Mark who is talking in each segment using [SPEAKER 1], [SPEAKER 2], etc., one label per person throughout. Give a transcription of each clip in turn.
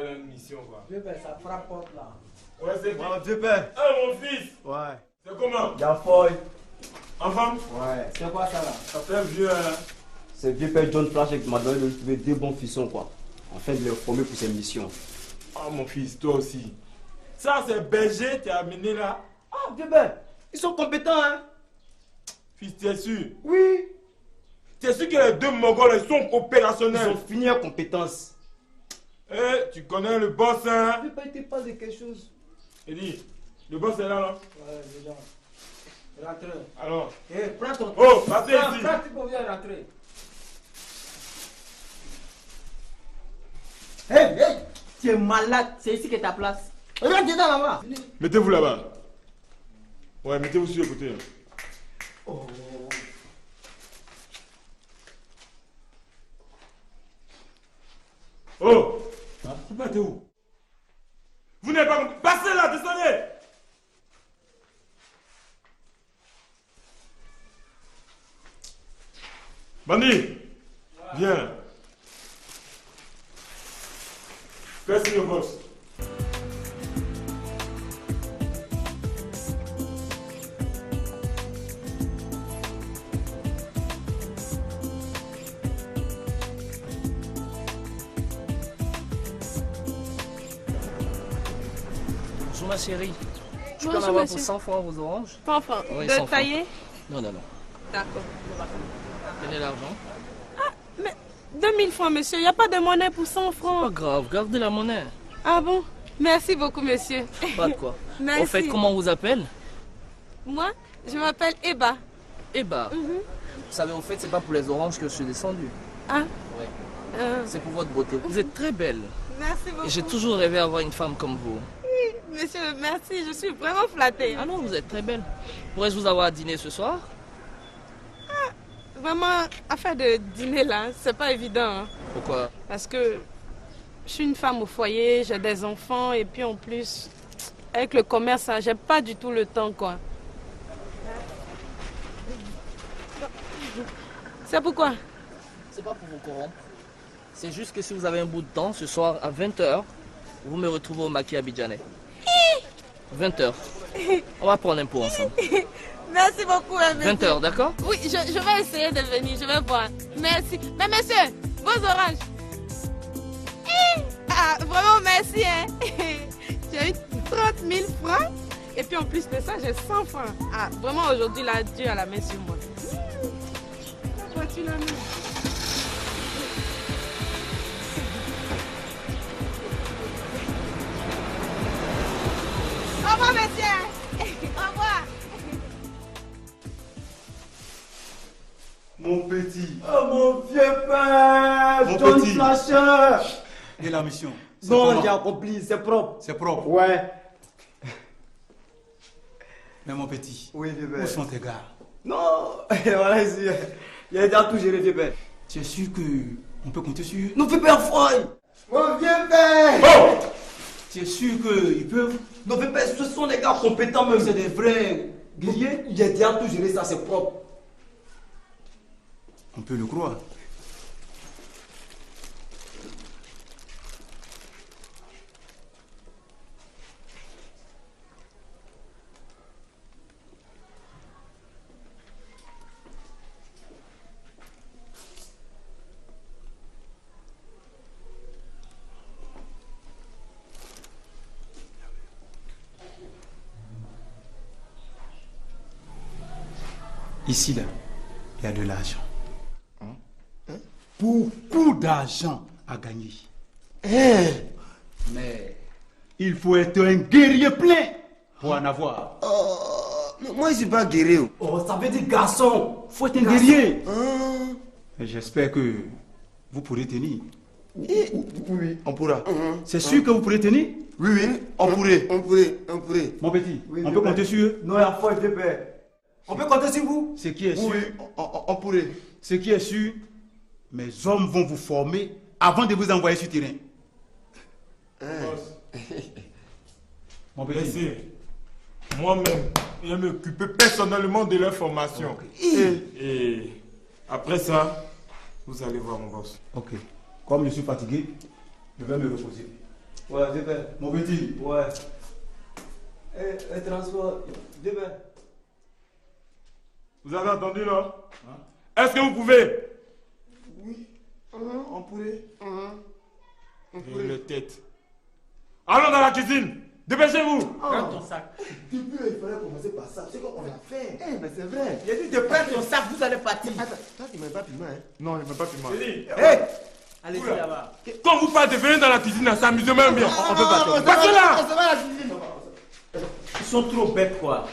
[SPEAKER 1] une mission quoi.
[SPEAKER 2] Vieux père, ça frappe porte là.
[SPEAKER 1] Ouais, c'est qui?
[SPEAKER 3] Ouais, vieux père.
[SPEAKER 1] Ah, mon fils!
[SPEAKER 3] Ouais.
[SPEAKER 1] C'est comment?
[SPEAKER 3] Y'a Foy.
[SPEAKER 1] Enfant?
[SPEAKER 3] Ouais.
[SPEAKER 2] C'est quoi ça là?
[SPEAKER 1] Ça fait un vieux.
[SPEAKER 3] C'est vieux père John Flash qui m'a donné de trouver 2 bons fissons quoi. Afin de les former pour ses missions.
[SPEAKER 1] Oh mon fils, toi aussi. Ça c'est berger, t'es amené là.
[SPEAKER 3] Ah, vieux père, ils sont compétents hein.
[SPEAKER 1] Fils, t'es sûr?
[SPEAKER 3] Oui.
[SPEAKER 1] T'es sûr que les 2 Mongols ils sont
[SPEAKER 3] Ils
[SPEAKER 1] opérationnels?
[SPEAKER 3] ont fini en compétence.
[SPEAKER 1] Eh, tu connais le boss hein?
[SPEAKER 3] Vieux père, il te parle de quelque chose.
[SPEAKER 1] Il dit, le boss est là là.
[SPEAKER 2] Ouais, déjà. Rentre.
[SPEAKER 1] Alors.
[SPEAKER 2] Eh, prends ton.
[SPEAKER 1] Oh, passez ici.
[SPEAKER 2] Prends, tu peux bien rentrer.
[SPEAKER 3] Hey, hey, tu es malade.
[SPEAKER 2] C'est ici que ta place.
[SPEAKER 3] Regarde dedans là-bas.
[SPEAKER 1] Mettez-vous là-bas. Ouais, mettez-vous sur le côté.
[SPEAKER 3] Oh.
[SPEAKER 1] Oh! Vous partez où? Vous n'avez pas... Passez là, descendez! Bandit! Viens. Fais signe au boss.
[SPEAKER 4] Bonjour ma chérie. Je peux en
[SPEAKER 5] Bonjour,
[SPEAKER 4] avoir
[SPEAKER 5] monsieur.
[SPEAKER 4] pour 100 francs vos oranges?
[SPEAKER 5] Pas enfin,
[SPEAKER 4] Oui,
[SPEAKER 5] de
[SPEAKER 4] 100 francs.
[SPEAKER 5] tailler?
[SPEAKER 4] Non, non, non.
[SPEAKER 5] D'accord.
[SPEAKER 4] Tenez l'argent.
[SPEAKER 5] Mais 2000 francs, monsieur, il n'y a pas de monnaie pour 100
[SPEAKER 4] Pas
[SPEAKER 5] francs.
[SPEAKER 4] grave, gardez la monnaie.
[SPEAKER 5] Ah bon? Merci beaucoup, monsieur.
[SPEAKER 4] Pas de quoi.
[SPEAKER 5] Merci.
[SPEAKER 4] Au fait, comment on vous appelle?
[SPEAKER 5] Moi, je m'appelle Eba.
[SPEAKER 4] Eh bah. Vous savez, au fait, c'est pas pour les oranges que je suis descendu.
[SPEAKER 5] Ah,
[SPEAKER 4] Ouais. C'est pour votre beauté. Vous êtes très belle.
[SPEAKER 5] merci beaucoup.
[SPEAKER 4] Et j'ai toujours rêvé d'avoir une femme comme vous.
[SPEAKER 5] Monsieur, merci, je suis vraiment flattée.
[SPEAKER 4] Ah non, vous êtes très belle. Pourrais-je vous avoir à dîner ce soir?
[SPEAKER 5] Vraiment, affaire de dîner là, c'est pas évident. Hein.
[SPEAKER 4] Pourquoi?
[SPEAKER 5] Parce que je suis une femme au foyer, j'ai des enfants et puis en plus, avec le commerce, hein, j'ai pas du tout le temps quoi. C'est pourquoi?
[SPEAKER 4] C'est pas pour vous corrompre. C'est juste que si vous avez un bout de temps, ce soir à 20h, vous me retrouvez au maquis abidjanais. 20h. On va prendre un pot ensemble.
[SPEAKER 5] Merci beaucoup, hein, monsieur.
[SPEAKER 4] 20h, d'accord?
[SPEAKER 5] Oui, je vais essayer de venir, je vais voir. Merci. Mais monsieur, vos oranges. Ah, vraiment merci. Hein. J'ai eu 30 000 francs. Et puis en plus de ça, j'ai 100 francs. Ah, vraiment aujourd'hui, là, Dieu a la main sur moi. Pourquoi tu la mets? Au revoir, monsieur. Au revoir.
[SPEAKER 6] Mon petit.
[SPEAKER 3] Oh mon vieux père,
[SPEAKER 6] Mon
[SPEAKER 3] John
[SPEAKER 6] petit.
[SPEAKER 3] Flasher.
[SPEAKER 6] Et la mission? C'est
[SPEAKER 3] Non,
[SPEAKER 6] comment?
[SPEAKER 3] j'ai accompli, c'est propre.
[SPEAKER 6] C'est propre.
[SPEAKER 3] Ouais.
[SPEAKER 6] Mais mon petit,
[SPEAKER 3] Oui, vieux
[SPEAKER 6] où
[SPEAKER 3] père.
[SPEAKER 6] sont tes gars?
[SPEAKER 3] Non, voilà ici. Il a déjà tout géré, vieux père.
[SPEAKER 6] Tu es sûr que on peut compter sur eux?
[SPEAKER 3] Non, vieux père, Foy. Mon vieux père.
[SPEAKER 1] Oh!
[SPEAKER 6] Tu es sûr qu'ils peuvent?
[SPEAKER 3] Non, vieux père, ce sont des gars compétents, même c'est des vrais guerriers. Il a déjà tout géré, ça, c'est propre.
[SPEAKER 6] On peut le croire. Ici, là, il y a de l'argent. Beaucoup d'argent à gagner. Mais il faut être un guerrier plein pour en avoir.
[SPEAKER 7] Mais moi, je suis pas guerrier.
[SPEAKER 3] Oh, ça veut dire garçon.
[SPEAKER 6] Faut être un guerrier.
[SPEAKER 7] Hein?
[SPEAKER 6] Et j'espère que vous pourrez tenir.
[SPEAKER 7] Oui, on pourra.
[SPEAKER 6] C'est sûr que vous pourrez tenir?
[SPEAKER 7] Oui, oui, on pourrait. On pourrait.
[SPEAKER 6] Mon petit,
[SPEAKER 3] Oui,
[SPEAKER 6] on
[SPEAKER 3] vieux
[SPEAKER 6] peut
[SPEAKER 3] père.
[SPEAKER 6] compter sur eux?
[SPEAKER 3] Non, il y a Foy, vieux père. On peut compter sur vous?
[SPEAKER 6] Ce qui est sûr,
[SPEAKER 7] Oui, on pourrait.
[SPEAKER 6] ce qui est sûr, mes hommes vont vous former avant de vous envoyer sur le terrain.
[SPEAKER 1] Boss,
[SPEAKER 6] Mon petit.
[SPEAKER 1] laissez. Moi-même, je vais m'occuper personnellement de leur formation. Et après ça, vous allez voir mon boss.
[SPEAKER 6] Ok. Comme je suis fatigué, je vais me reposer.
[SPEAKER 3] Ouais, bébé.
[SPEAKER 6] Mon petit.
[SPEAKER 3] Ouais. Transport, bébé.
[SPEAKER 1] Vous avez entendu là? Est-ce que vous pouvez?
[SPEAKER 7] Oui. On pourrait.
[SPEAKER 1] Et le tête. Allons dans la cuisine. Dépêchez-vous.
[SPEAKER 2] Prends ton sac.
[SPEAKER 7] Depuis, il fallait commencer par ça. C'est qu'on l'a fait. Eh, mais c'est vrai.
[SPEAKER 2] J'ai dit de prendre ton sac, vous allez partir.
[SPEAKER 7] Attends, toi, tu m'as pas piment, hein?
[SPEAKER 1] Non, il ne m'a pas piment.
[SPEAKER 2] Allez-y là-bas.
[SPEAKER 1] Quand vous partez, venez dans la cuisine à s'amuser même bien.
[SPEAKER 3] On peut pas.
[SPEAKER 1] Partez là.
[SPEAKER 7] On se va à la cuisine.
[SPEAKER 3] Ils sont trop bêtes, quoi.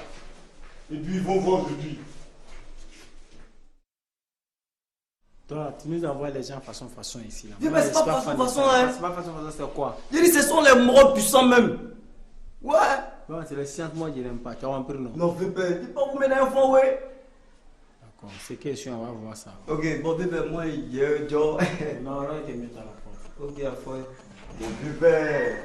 [SPEAKER 1] Et puis ils vont voir aujourd'hui.
[SPEAKER 2] Toi, tu nous envoies les gens façon ici. Là.
[SPEAKER 3] Bébé, c'est pas façon, hein.
[SPEAKER 2] C'est pas façon, c'est quoi?
[SPEAKER 3] Je dis, ce sont les morts puissants même. Ouais.
[SPEAKER 2] Bon, c'est le science, moi je n'aime pas. Tu as un peu non?
[SPEAKER 3] Non, bébé, dis pas vous mettre un fond, ouais.
[SPEAKER 2] D'accord, c'est question, on va voir ça.
[SPEAKER 3] Ok, bon, bébé, moi, je Joe.
[SPEAKER 2] Non, là, tu mets à la porte.
[SPEAKER 3] Ok, à fois. Bon, bébé.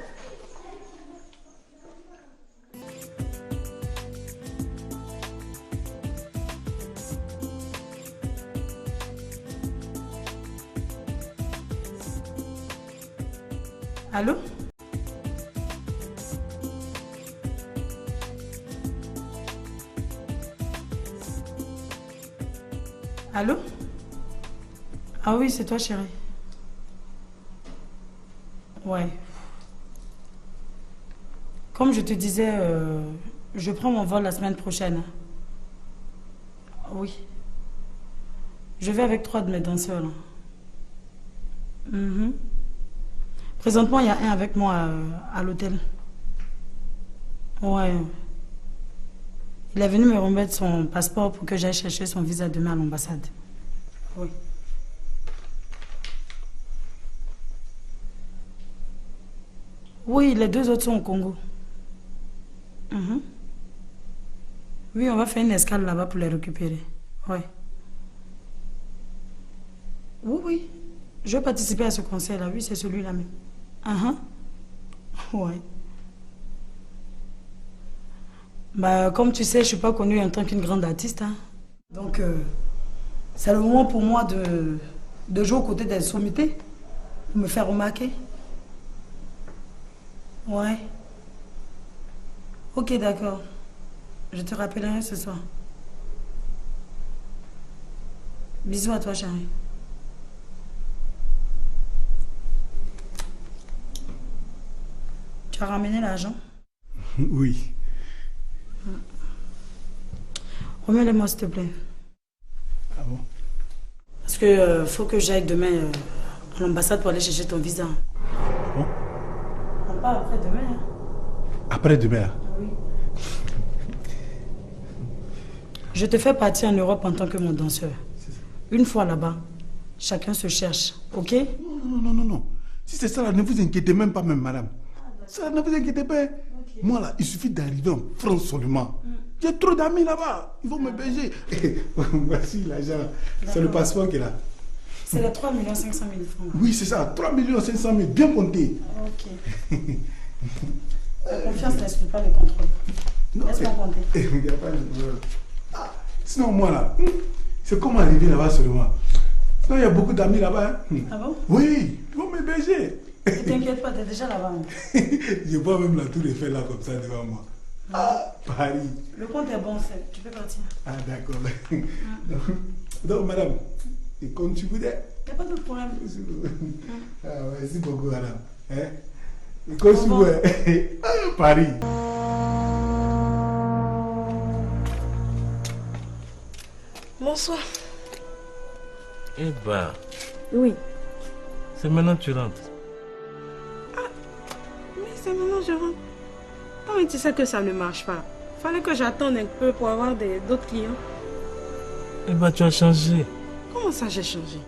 [SPEAKER 5] Allô? Allô? Ah oui, c'est toi, chérie. Ouais. Comme je te disais, je prends mon vol la semaine prochaine. Oui. Je vais avec 3 de mes danseurs. Là. Présentement, il y a un avec moi à l'hôtel. Ouais. Il est venu me remettre son passeport pour que j'aille chercher son visa demain à l'ambassade. Oui. Oui, les 2 autres sont au Congo. Oui, on va faire une escale là-bas pour les récupérer. Oui. Oui. Je vais participer à ce concert-là. Oui, c'est celui-là même. Ouais. Bah, comme tu sais, je ne suis pas connue en tant qu'une grande artiste. Hein. Donc, c'est le moment pour moi de jouer aux côtés des sommités, de me faire remarquer. Ouais. Ok, d'accord. Je te rappellerai ce soir. Bisous à toi, chérie. Tu as ramené l'argent?
[SPEAKER 6] Oui.
[SPEAKER 5] Remets-le-moi, s'il te plaît.
[SPEAKER 6] Ah bon?
[SPEAKER 5] Parce que faut que j'aille demain à l'ambassade pour aller chercher ton visa.
[SPEAKER 6] Bon.
[SPEAKER 5] On part après-demain. Hein?
[SPEAKER 6] Après-demain?
[SPEAKER 5] Oui. Je te fais partir en Europe en tant que mon danseur. Une fois là-bas, chacun se cherche, ok?
[SPEAKER 6] Non. Si c'est ça, là, ne vous inquiétez même pas, même madame. Ça, ne vous inquiétez pas. Okay. Moi, là, il suffit d'arriver en France seulement. J'ai trop d'amis là-bas. Ils vont me baiser. Voici l'argent. C'est le passeport qui est là.
[SPEAKER 5] C'est les 3 500 000 francs.
[SPEAKER 6] Oui, c'est ça. 3 500 000. Bien compté.
[SPEAKER 5] Ok. La confiance n'exclut pas le contrôle. Laisse-moi compter.
[SPEAKER 6] Il n'y a pas de problème. Sinon, moi, là, c'est comment arriver là-bas seulement. Sinon, il y a beaucoup d'amis là-bas. Hein.
[SPEAKER 5] Ah bon?
[SPEAKER 6] Oui, ils vont me baiser.
[SPEAKER 5] Ne t'inquiète pas, t'es déjà là-bas.
[SPEAKER 6] Je vois même la tour Eiffel là comme ça devant moi. Ah, Paris.
[SPEAKER 5] Le compte est bon, tu peux partir.
[SPEAKER 6] Ah, d'accord. Donc, madame, et comme tu voudrais.
[SPEAKER 5] Il n'y a pas de problème.
[SPEAKER 6] Ah, merci beaucoup, madame. Hein? Et comme tu voudrais. Paris.
[SPEAKER 5] Bonsoir.
[SPEAKER 8] Eh ben.
[SPEAKER 5] Oui.
[SPEAKER 8] C'est maintenant que tu rentres.
[SPEAKER 5] Ah, mais c'est maintenant que je rentre. Non, mais tu sais que ça ne marche pas. Fallait que j'attende un peu pour avoir d'autres clients.
[SPEAKER 8] Eh ben, tu as changé.
[SPEAKER 5] Comment ça, j'ai changé?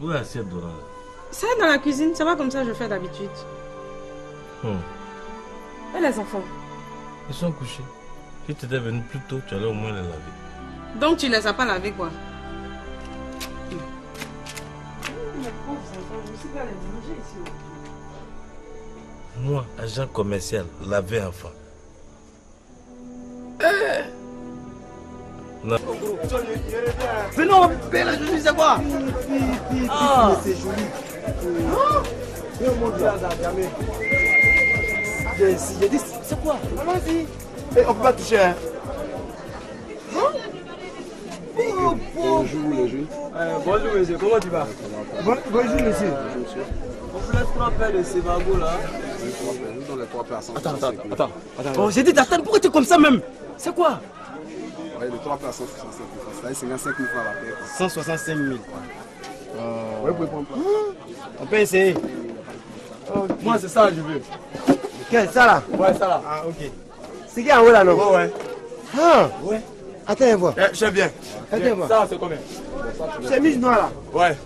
[SPEAKER 8] Où est l'assiette d'orange?
[SPEAKER 5] Ça dans la cuisine, c'est pas comme ça que je fais d'habitude. Et les enfants?
[SPEAKER 8] Ils sont couchés. Si tu étais venu plus tôt, tu allais au moins les laver.
[SPEAKER 5] Donc tu les as pas lavés, quoi?
[SPEAKER 8] Moi, agent commercial, laver enfant. Non.
[SPEAKER 3] Mais non, belle, je sais quoi?
[SPEAKER 7] C'est joli.
[SPEAKER 3] J'ai dit, c'est quoi? Allons-y. On peut pas toucher, hein.
[SPEAKER 9] Bonjour les jeunes.
[SPEAKER 3] Bonjour monsieur, comment tu vas? Bonjour monsieur. On vous laisse 3 paires de Sebago là.
[SPEAKER 9] Nous donnons les 3 paires à 100.
[SPEAKER 3] Attends. Oh, j'ai dit d'attendre, pourquoi tu es comme ça même? C'est quoi?
[SPEAKER 9] Ouais, les 3 paires à 165 000 francs. C'est-à-dire 55 000 francs à la paire.
[SPEAKER 3] 165 000.
[SPEAKER 9] Ouais, vous pouvez prendre.
[SPEAKER 3] On peut essayer. Moi c'est ça que je veux. Quel, ça là? Ouais, ça là. Ah, ok. C'est qui en haut là non? Ouais. Ah ouais. Attends, voir.
[SPEAKER 9] Je viens.
[SPEAKER 3] Attends, voir.
[SPEAKER 9] Ça, c'est combien?
[SPEAKER 3] Chemise noire là.
[SPEAKER 9] Ouais.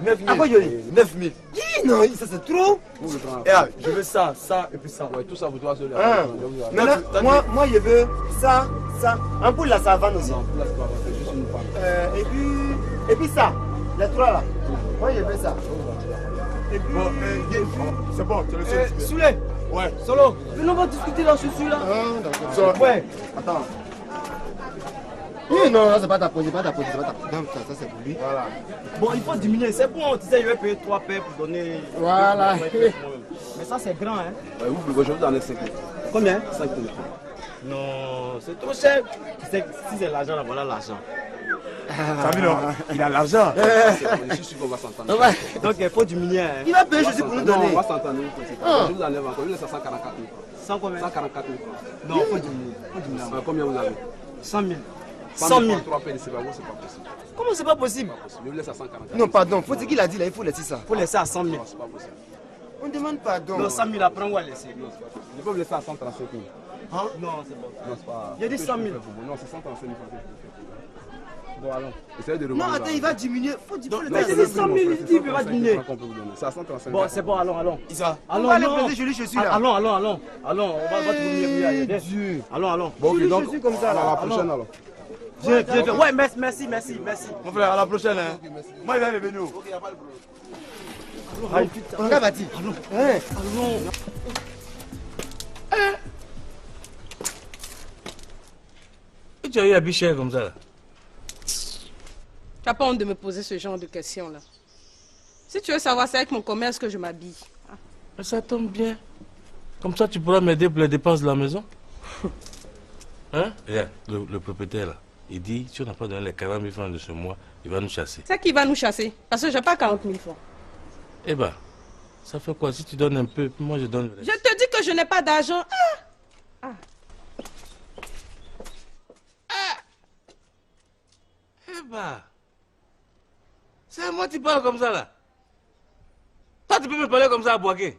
[SPEAKER 9] 9 000.
[SPEAKER 3] À quoi je dis?
[SPEAKER 9] 9 000.
[SPEAKER 3] Non, ça c'est trop.
[SPEAKER 9] Je veux ça, ça et puis ça. Ouais, tout ça vous doit se le.
[SPEAKER 3] Maintenant, moi je veux ça, ça. En poule là, ça va aussi.
[SPEAKER 9] Non, là, c'est pas c'est juste une femme.
[SPEAKER 3] Et puis ça, les 3 là. Moi je veux ça. Et puis.
[SPEAKER 9] C'est bon, tu le sais.
[SPEAKER 3] Soulé.
[SPEAKER 9] Ouais.
[SPEAKER 3] Solo. Venons, on va discuter là, chaussure là. Ah, d'accord. Ouais. Attends. Oui, non, c'est pas ta pose, c'est pas ta pose, c'est pas ta pose. Non, ça c'est pour lui. Voilà. Bon, il faut diminuer, c'est bon, tu sais, je vais payer 3 paires pour donner. Voilà. Mais ça c'est grand, hein.
[SPEAKER 9] Ouais, vous pouvez, je vous donne 5 000.
[SPEAKER 3] Combien?
[SPEAKER 9] 5 000.
[SPEAKER 3] Non, c'est trop cher. Si c'est l'argent, là, voilà l'argent.
[SPEAKER 9] Samilo, il a l'argent. Je suis sûr qu'on va s'entendre.
[SPEAKER 3] Donc il faut diminuer. Hein. Il va payer, je suis pour nous donner.
[SPEAKER 9] On va s'entendre. Je vous enlève encore. Il laisse à 144 000.
[SPEAKER 3] 100 combien?
[SPEAKER 9] 144 000 francs.
[SPEAKER 3] Non, il faut diminuer.
[SPEAKER 9] Combien vous avez?
[SPEAKER 3] 100 000.
[SPEAKER 9] 100 000. 3 paires de Sebago, c'est pas possible.
[SPEAKER 3] Comment c'est pas possible?
[SPEAKER 9] Je vous laisse à 144 000.
[SPEAKER 3] Non, pardon, faut dire qu'il a dit là, il faut laisser ça. Il faut laisser à 100 000.
[SPEAKER 9] C'est pas possible.
[SPEAKER 3] On demande pardon. Non, 100 000 après, on va laisser.
[SPEAKER 9] Je peux vous laisser à 135 000.
[SPEAKER 3] Hein? Non, c'est bon.
[SPEAKER 9] Non, c'est pas.
[SPEAKER 3] Il a dit 100 000.
[SPEAKER 9] Non, c'est 135 000 francs.
[SPEAKER 3] Bon, allons.
[SPEAKER 9] Essayez de
[SPEAKER 3] Non, attends, il va diminuer. Faut diminuer.
[SPEAKER 9] C'est
[SPEAKER 3] 100 000, il dit qu'il va diminuer.
[SPEAKER 9] C'est à 135 000.
[SPEAKER 3] Bon, c'est bon, allons.
[SPEAKER 9] Isa.
[SPEAKER 3] Allons, on va aller poser joli chaussures là. Allons, on va trouver mieux. Dieu. Allons.
[SPEAKER 9] Bon, ok, donc,
[SPEAKER 3] comme ça, là.
[SPEAKER 9] à la prochaine alors.
[SPEAKER 3] Viens. Ouais, merci.
[SPEAKER 9] Mon frère, à la prochaine. Hein. Moi, il va revenir.
[SPEAKER 3] Ok, il n'y a pas de problème. On va bâtir. Allons.
[SPEAKER 8] Tu as eu à bicher comme ça là?
[SPEAKER 5] Tu n'as pas honte de me poser ce genre de questions là. Si tu veux savoir, c'est avec mon commerce que je m'habille.
[SPEAKER 8] Mais ça tombe bien. Comme ça, tu pourras m'aider pour les dépenses de la maison. Hein? Regarde, le propriétaire là, il dit, si on n'a pas donné les 40 000 francs de ce mois, il va nous chasser.
[SPEAKER 5] C'est qui va nous chasser? Parce que je n'ai pas 40 000 francs.
[SPEAKER 8] Eh ben, ça fait quoi? Si tu donnes un peu, moi je donne le reste.
[SPEAKER 5] Je te dis que je n'ai pas d'argent.
[SPEAKER 8] Eh ben, c'est à moi que tu parles comme ça là. Toi, tu peux me parler comme ça à Boaké.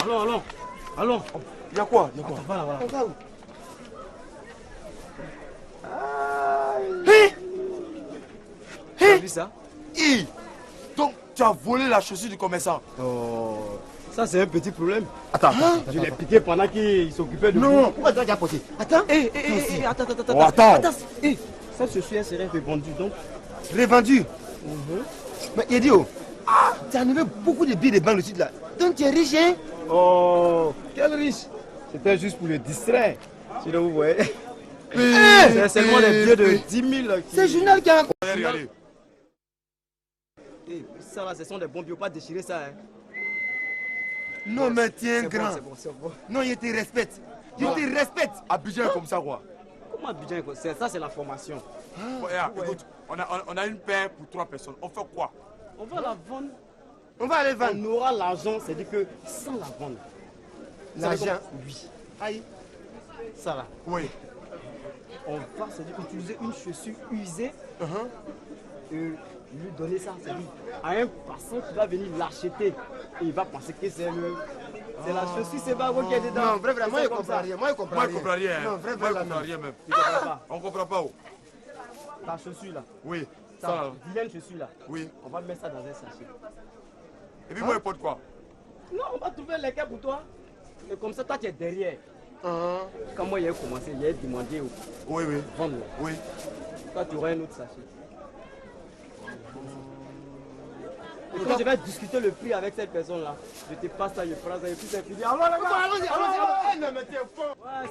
[SPEAKER 3] Allons.
[SPEAKER 9] Il y a quoi?
[SPEAKER 3] Voilà. Tu as vu ça?
[SPEAKER 9] Donc, tu as volé la chaussure du commerçant.
[SPEAKER 3] Oh, ça c'est un petit problème.
[SPEAKER 9] Attends.
[SPEAKER 3] Je l'ai piqué pendant qu'il s'occupait de
[SPEAKER 9] Non.
[SPEAKER 3] vous. Pourquoi tu as porté? Attends. Attends.
[SPEAKER 9] Oh, attends.
[SPEAKER 3] Cette chaussure elle serait revendue donc. Revendue? Mais Yedio, tu as enlevé beaucoup de billets de banque le sud là. Donc tu es riche, hein? Oh, quel riche! C'était juste pour le distraire. Sinon vous voyez. C'est seulement des billets de 10 000 qui... C'est le journal qui a...
[SPEAKER 9] Regardez.
[SPEAKER 3] Ça là, ce sont des bons billets, pas déchirer ça, hein?
[SPEAKER 9] Non, mais tiens, grand.
[SPEAKER 3] C'est bon.
[SPEAKER 9] Non, il te respecte. Il te respecte. Abidjan comme ça, quoi.
[SPEAKER 3] Comment Abidjan? Ça, c'est la formation.
[SPEAKER 9] Écoute, on a une paire pour 3 personnes. On fait quoi?
[SPEAKER 3] On va la vendre. On va aller vendre. On aura l'argent, c'est-à-dire que sans la vendre. L'argent? Oui. Aïe. Ça là.
[SPEAKER 9] Oui.
[SPEAKER 3] On va, c'est-à-dire utiliser une chaussure usée et lui donner ça, c'est-à-dire à un passant qui va venir l'acheter et il va penser que c'est la chaussure Sebago qui est dedans. Non, vraiment, moi je comprends rien. Moi je comprends rien.
[SPEAKER 9] Non, vraiment, moi je comprends rien même. On comprend pas où?
[SPEAKER 3] Ta chaussure là.
[SPEAKER 9] Oui.
[SPEAKER 3] Ça, vilaine chaussure là.
[SPEAKER 9] Oui.
[SPEAKER 3] On va mettre ça dans un sachet.
[SPEAKER 9] Et puis moi, il porte quoi?
[SPEAKER 3] Non, on va trouver les cas pour toi. Et comme ça, toi tu es derrière. Quand moi j'ai commencé, j'ai demandé au vendre.
[SPEAKER 9] Oui.
[SPEAKER 3] Toi tu auras un autre sachet. Et quand je vais discuter le prix avec cette personne-là, je te passe ça, je prends ça, et puis c'est fini. Allons-y. Non, mais t'es fort. Ouais,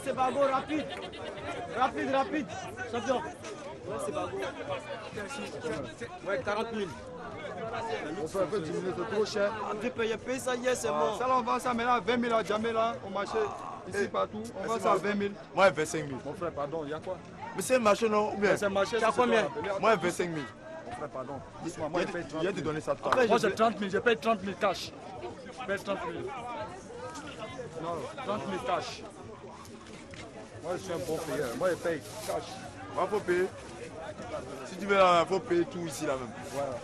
[SPEAKER 3] Sebago, rapide. Champion. Ouais, Sebago. Ouais, 40 000.
[SPEAKER 9] On fait un peu diminuer, c'est trop cher.
[SPEAKER 3] J'ai payé ça hier, c'est bon.
[SPEAKER 9] Ça là, on vend ça maintenant à 20 000 à Djamé là, au marché. Ici partout, on vend ça à 20 000.
[SPEAKER 10] Moi, 25 000.
[SPEAKER 9] Mon frère, pardon, il y a quoi?
[SPEAKER 10] Mais c'est le marché, non? Ou bien?
[SPEAKER 9] C'est le marché,
[SPEAKER 3] c'est combien?
[SPEAKER 10] Moi, 25 000.
[SPEAKER 9] Mon frère, pardon. Dis-moi, moi, je paye 30 000.
[SPEAKER 10] Il y a de donner ça tout à
[SPEAKER 9] Moi,
[SPEAKER 10] l'heure.
[SPEAKER 9] j'ai 30 000, je paye 30 000 cash. Je paye 30 000. Non, 30 000 cash. Moi, je suis un bon payeur. Moi, je paye cash.
[SPEAKER 10] Il faut payer. Si tu veux, il faut payer tout ici là même.
[SPEAKER 9] Voilà.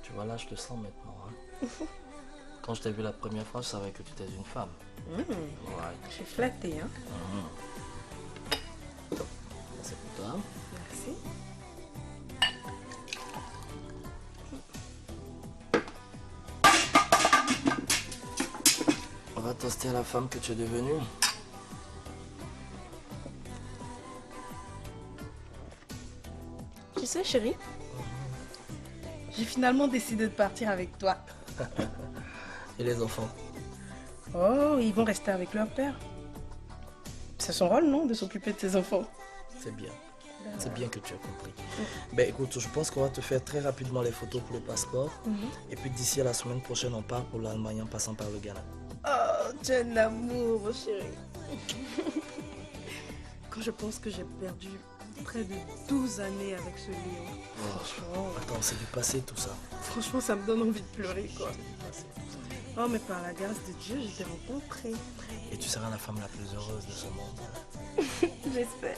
[SPEAKER 4] Tu vois, là, je te sens maintenant. Hein. Quand je t'ai vu la première fois, je savais que tu étais une femme. Ouais.
[SPEAKER 5] Je suis flattée, hein.
[SPEAKER 4] C'est pour toi.
[SPEAKER 5] Merci.
[SPEAKER 4] On va toaster à la femme que tu es devenue.
[SPEAKER 5] Tu sais, chérie, j'ai finalement décidé de partir avec toi.
[SPEAKER 4] Et les enfants?
[SPEAKER 5] Oh, ils vont rester avec leur père. C'est son rôle, non, de s'occuper de ses enfants.
[SPEAKER 4] C'est bien. C'est bien que tu as compris. Ben écoute, je pense qu'on va te faire très rapidement les photos pour le passeport. Et puis d'ici à la semaine prochaine, on part pour l'Allemagne en passant par le Ghana.
[SPEAKER 5] Oh, tu es un amour, mon chéri. Quand je pense que j'ai perdu près de 12 années avec ce lion, franchement...
[SPEAKER 4] Attends, c'est du passé tout ça.
[SPEAKER 5] Franchement, ça me donne envie de pleurer, quoi. Oh, mais par la grâce de Dieu, je t'ai rencontré.
[SPEAKER 4] Et tu seras la femme la plus heureuse de ce monde.
[SPEAKER 5] J'espère.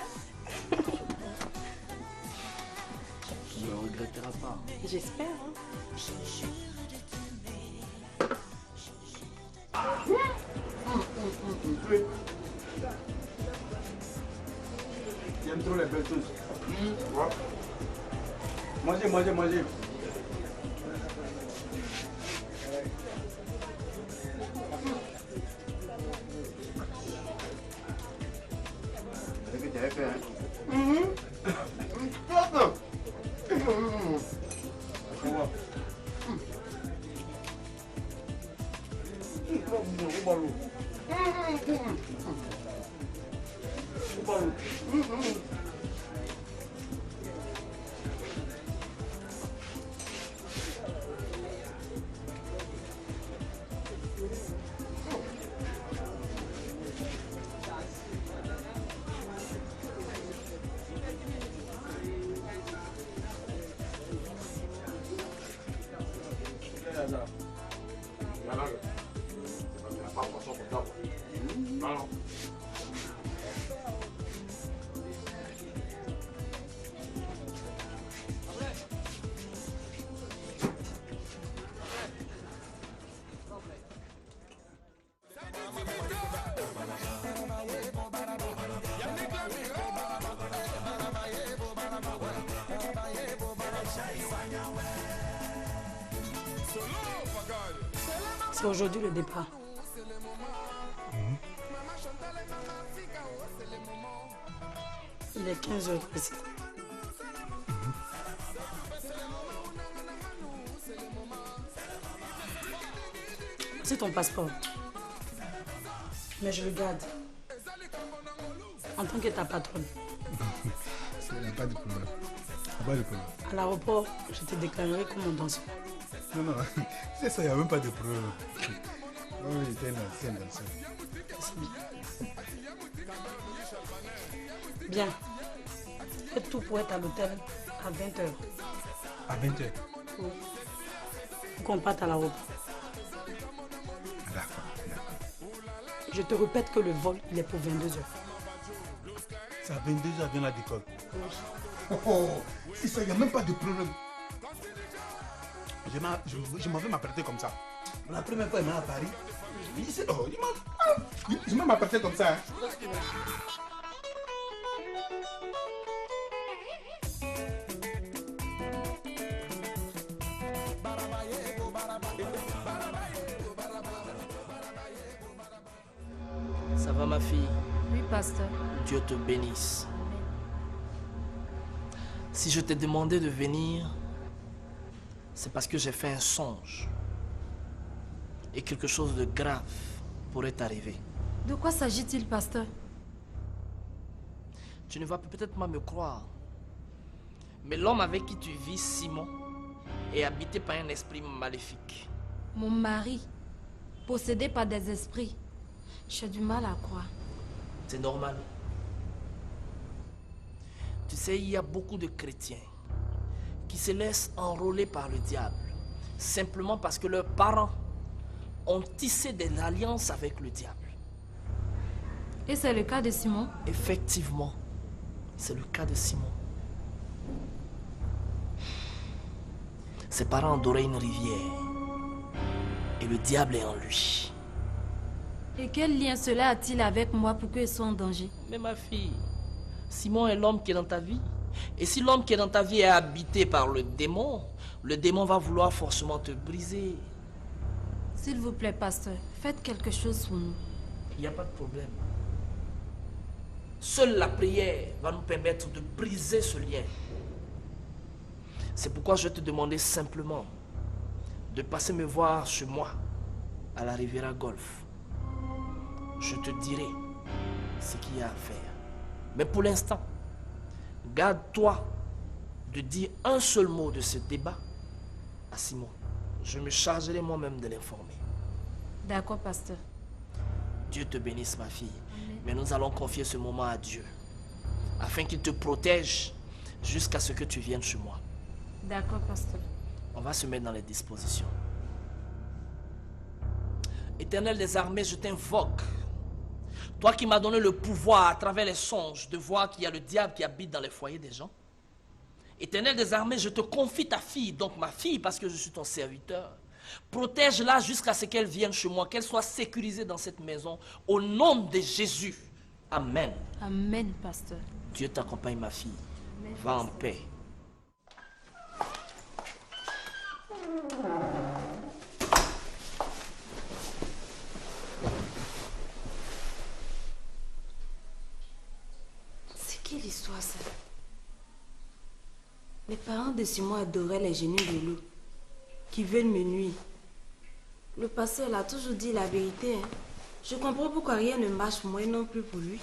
[SPEAKER 4] Tu ne le regretteras pas.
[SPEAKER 5] J'espère, hein.
[SPEAKER 6] J'aime trop les belles choses. Mangez, mangez, mangez.
[SPEAKER 3] C'est ce que tu avais fait, hein?
[SPEAKER 5] C'est aujourd'hui le départ. Il est 15h précis. C'est ton passeport. Mais je le garde. En tant que ta patronne.
[SPEAKER 6] Il n'y a pas de problème. Pas de problème.
[SPEAKER 5] À l'aéroport, je te déclarerai comme mon danseur.
[SPEAKER 6] Non, non, c'est ça, il n'y a même pas de problème. Oui, j'étais un ancien danseur.
[SPEAKER 5] C'est bien. Bien. Fais tout pour être à l'hôtel à 20h.
[SPEAKER 6] À 20h?
[SPEAKER 5] Oui. Faut qu'on parte à l'aéroport.
[SPEAKER 6] D'accord, d'accord.
[SPEAKER 5] Je te répète que le vol, il est pour 22h.
[SPEAKER 6] C'est à 22h, vient la décolle.
[SPEAKER 5] Oui.
[SPEAKER 6] Oh, c'est ça, il n'y a même pas de problème. Je m'en vais m'apprêter comme ça. La première fois, il m'a à Paris. Je m'en m'apprêter comme ça. Hein.
[SPEAKER 4] Ça va ma fille?
[SPEAKER 11] Oui, pasteur.
[SPEAKER 4] Dieu te bénisse. Si je t'ai demandé de venir, c'est parce que j'ai fait un songe. Et quelque chose de grave pourrait t'arriver.
[SPEAKER 11] De quoi s'agit-il, pasteur?
[SPEAKER 4] Tu ne vas peut-être pas me croire. Mais l'homme avec qui tu vis, Simon, est habité par un esprit maléfique.
[SPEAKER 11] Mon mari, possédé par des esprits. J'ai du mal à croire.
[SPEAKER 4] C'est normal. Tu sais, il y a beaucoup de chrétiens qui se laissent enrôler par le diable simplement parce que leurs parents ont tissé des alliances avec le diable.
[SPEAKER 11] Et c'est le cas de Simon?
[SPEAKER 4] Effectivement, c'est le cas de Simon. Ses parents adoraient une rivière et le diable est en lui.
[SPEAKER 11] Et quel lien cela a-t-il avec moi pour qu'il soit en danger?
[SPEAKER 4] Mais ma fille, Simon est l'homme qui est dans ta vie. Et si l'homme qui est dans ta vie est habité par le démon va vouloir forcément te briser.
[SPEAKER 11] S'il vous plaît, pasteur, faites quelque chose pour nous.
[SPEAKER 4] Il n'y a pas de problème. Seule la prière va nous permettre de briser ce lien. C'est pourquoi je vais te demander simplement de passer me voir chez moi, à la Riviera Golf. Je te dirai ce qu'il y a à faire. Mais pour l'instant, garde-toi de dire un seul mot de ce débat à Simon. Je me chargerai moi-même de l'informer.
[SPEAKER 11] D'accord, pasteur.
[SPEAKER 4] Dieu te bénisse, ma fille.
[SPEAKER 11] Amen.
[SPEAKER 4] Mais nous allons confier ce moment à Dieu, afin qu'il te protège jusqu'à ce que tu viennes chez moi.
[SPEAKER 11] D'accord, pasteur.
[SPEAKER 4] On va se mettre dans les dispositions. Éternel des armées, je t'invoque. Toi qui m'as donné le pouvoir à travers les songes de voir qu'il y a le diable qui habite dans les foyers des gens. Éternel des armées, je te confie ta fille, donc ma fille, parce que je suis ton serviteur. Protège-la jusqu'à ce qu'elle vienne chez moi, qu'elle soit sécurisée dans cette maison. Au nom de Jésus. Amen.
[SPEAKER 11] Amen, pasteur.
[SPEAKER 4] Dieu t'accompagne, ma fille.
[SPEAKER 11] Amen,
[SPEAKER 4] Va en
[SPEAKER 11] pasteur.
[SPEAKER 4] paix.
[SPEAKER 11] C'est quelle histoire, ça? Les parents de Simon adoraient les génies de l'eau qui veulent me nuire. Le pasteur a toujours dit la vérité. Hein. Je comprends pourquoi rien ne marche pour moi non plus pour lui.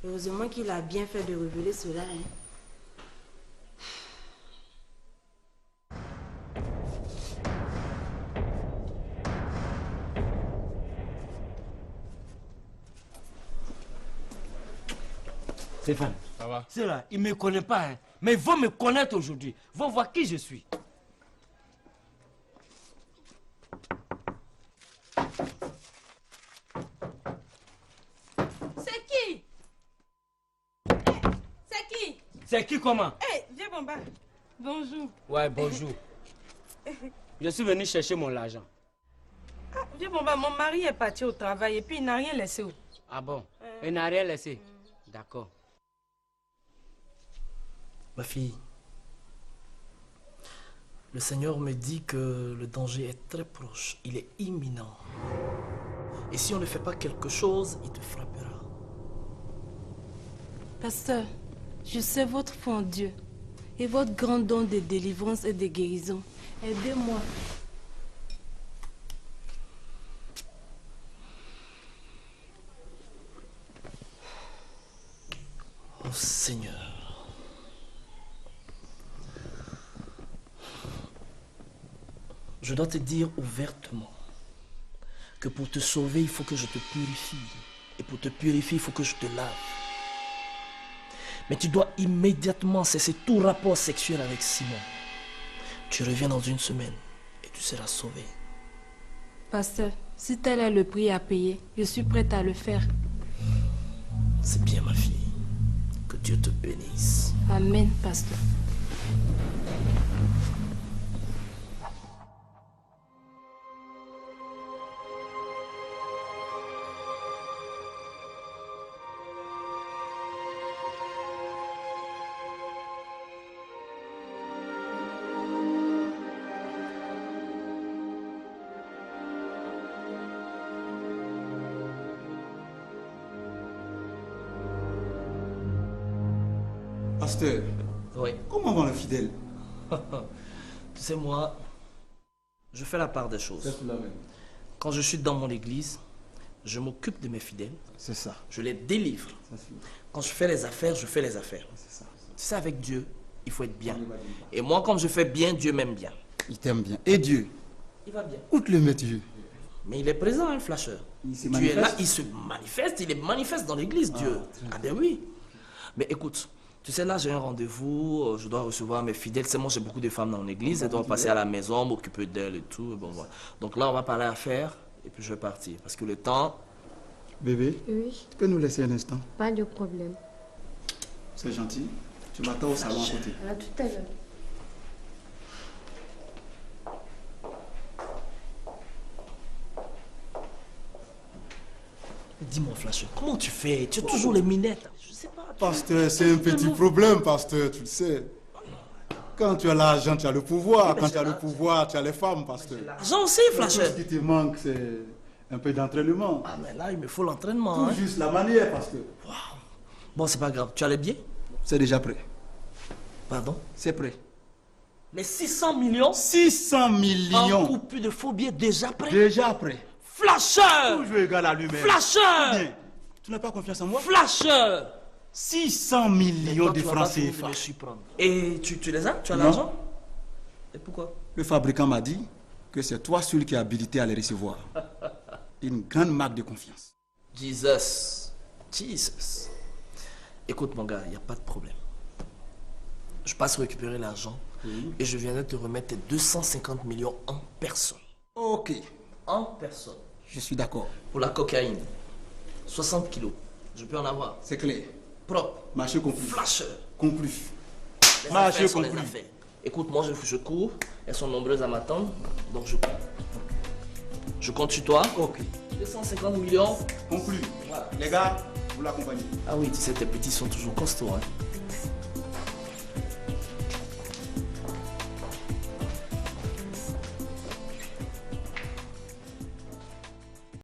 [SPEAKER 11] Heureusement qu'il a bien fait de révéler cela. Hein.
[SPEAKER 2] Stéphane,
[SPEAKER 10] Ça va?
[SPEAKER 2] c'est là, il ne me connaît pas, hein, mais il va me connaître aujourd'hui. Il va voir qui je suis.
[SPEAKER 5] C'est qui? C'est qui?
[SPEAKER 2] C'est qui comment?
[SPEAKER 5] Hé, viens bon bas. Bonjour.
[SPEAKER 2] Ouais, bonjour. Je suis venu chercher mon argent.
[SPEAKER 5] Ah, viens bon bas, mon mari est parti au travail et puis il n'a rien laissé.
[SPEAKER 2] Ah bon? Il n'a rien laissé. D'accord.
[SPEAKER 4] Ma fille, le Seigneur me dit que le danger est très proche, il est imminent. Et si on ne fait pas quelque chose, il te frappera.
[SPEAKER 11] Pasteur, je sais votre foi en Dieu et votre grand don de délivrance et de guérison. Aidez-moi.
[SPEAKER 4] Oh Seigneur. Je dois te dire ouvertement que pour te sauver, il faut que je te purifie. Et pour te purifier, il faut que je te lave. Mais tu dois immédiatement cesser tout rapport sexuel avec Simon. Tu reviens dans une semaine et tu seras sauvé.
[SPEAKER 11] Pasteur, si tel est le prix à payer, je suis prête à le faire.
[SPEAKER 4] C'est bien, ma fille. Que Dieu te bénisse.
[SPEAKER 11] Amen, pasteur.
[SPEAKER 6] Pasteur,
[SPEAKER 4] Oui.
[SPEAKER 3] Comment vont les fidèles?
[SPEAKER 4] Tu sais, moi, je fais la part des choses. Quand je suis dans mon église, je m'occupe de mes fidèles.
[SPEAKER 3] C'est ça.
[SPEAKER 4] Je les délivre. Quand je fais les affaires, je fais les affaires.
[SPEAKER 3] C'est ça.
[SPEAKER 4] Tu sais, avec Dieu, il faut être bien. Et moi, quand je fais bien, Dieu m'aime bien.
[SPEAKER 3] Il t'aime bien. Et Dieu?
[SPEAKER 4] Il va bien.
[SPEAKER 3] Où te le met Dieu?
[SPEAKER 4] Mais il est présent, hein, Flasher. Dieu est là, il se manifeste, il est manifeste dans l'église, Dieu. Ah ben oui. Mais écoute, tu sais, là, j'ai un rendez-vous, je dois recevoir mes fidèles. C'est moi, j'ai beaucoup de femmes dans mon église, elles doivent passer à la maison, m'occuper d'elles et tout. Bon, voilà. Donc là, on va parler affaires, et puis je vais partir. Parce que le temps...
[SPEAKER 6] Bébé,
[SPEAKER 5] Oui,
[SPEAKER 6] tu peux nous laisser un instant?
[SPEAKER 5] pas de problème.
[SPEAKER 6] C'est gentil. Tu m'attends au salon à côté.
[SPEAKER 5] À tout à l'heure.
[SPEAKER 4] Dis-moi, Flasher, comment tu fais? Tu as toujours les minettes. Je sais pas.
[SPEAKER 6] Pasteur, c'est un petit problème, pasteur, tu le sais. Quand tu as l'argent, tu as le pouvoir. Quand tu as le pouvoir, tu as les femmes, pasteur.
[SPEAKER 4] L'argent aussi, Flasher.
[SPEAKER 6] Ce qui te manque, c'est un peu d'entraînement.
[SPEAKER 4] Ah, mais là, il me faut l'entraînement.
[SPEAKER 6] Tout
[SPEAKER 4] Hein.
[SPEAKER 6] juste la manière, pasteur.
[SPEAKER 4] Wow. Bon, c'est pas grave. Tu as les billets?
[SPEAKER 3] C'est déjà prêt.
[SPEAKER 4] Pardon?
[SPEAKER 3] C'est prêt.
[SPEAKER 4] Les 600 millions?
[SPEAKER 3] 600 millions.
[SPEAKER 4] En coupure de faux billets déjà prêt?
[SPEAKER 3] Déjà prêt.
[SPEAKER 4] Flasher!
[SPEAKER 3] Toujours égal à lui-même.
[SPEAKER 4] Flasher!
[SPEAKER 3] Bien. Tu n'as pas confiance en moi?
[SPEAKER 4] Flasher!
[SPEAKER 3] 600 millions de francs CFA.
[SPEAKER 4] Et tu les as? Tu as
[SPEAKER 3] Non.
[SPEAKER 4] l'argent? Et pourquoi?
[SPEAKER 3] Le fabricant m'a dit que c'est toi celui qui est habilité à les recevoir. Une grande marque de confiance.
[SPEAKER 4] Jesus. Écoute, mon gars, il n'y a pas de problème. Je passe récupérer l'argent et je viendrai te remettre tes 250 millions en personne.
[SPEAKER 3] Ok.
[SPEAKER 4] En personne.
[SPEAKER 3] Je suis d'accord.
[SPEAKER 4] Pour la cocaïne. 60 kilos. Je peux en avoir.
[SPEAKER 3] C'est clair.
[SPEAKER 4] Propre.
[SPEAKER 3] Marché conclu.
[SPEAKER 4] Flasher.
[SPEAKER 3] Conclu.
[SPEAKER 4] Les
[SPEAKER 3] Marché
[SPEAKER 4] affaires sont les
[SPEAKER 3] conclu.
[SPEAKER 4] affaires. Écoute, moi je cours. Elles sont nombreuses à m'attendre. Donc je cours. Je compte sur toi.
[SPEAKER 3] Ok.
[SPEAKER 4] 250 millions.
[SPEAKER 3] Conclu.
[SPEAKER 4] Voilà.
[SPEAKER 3] Les gars, vous l'accompagnez.
[SPEAKER 4] Ah oui, tu sais, tes petits sont toujours costauds. Hein.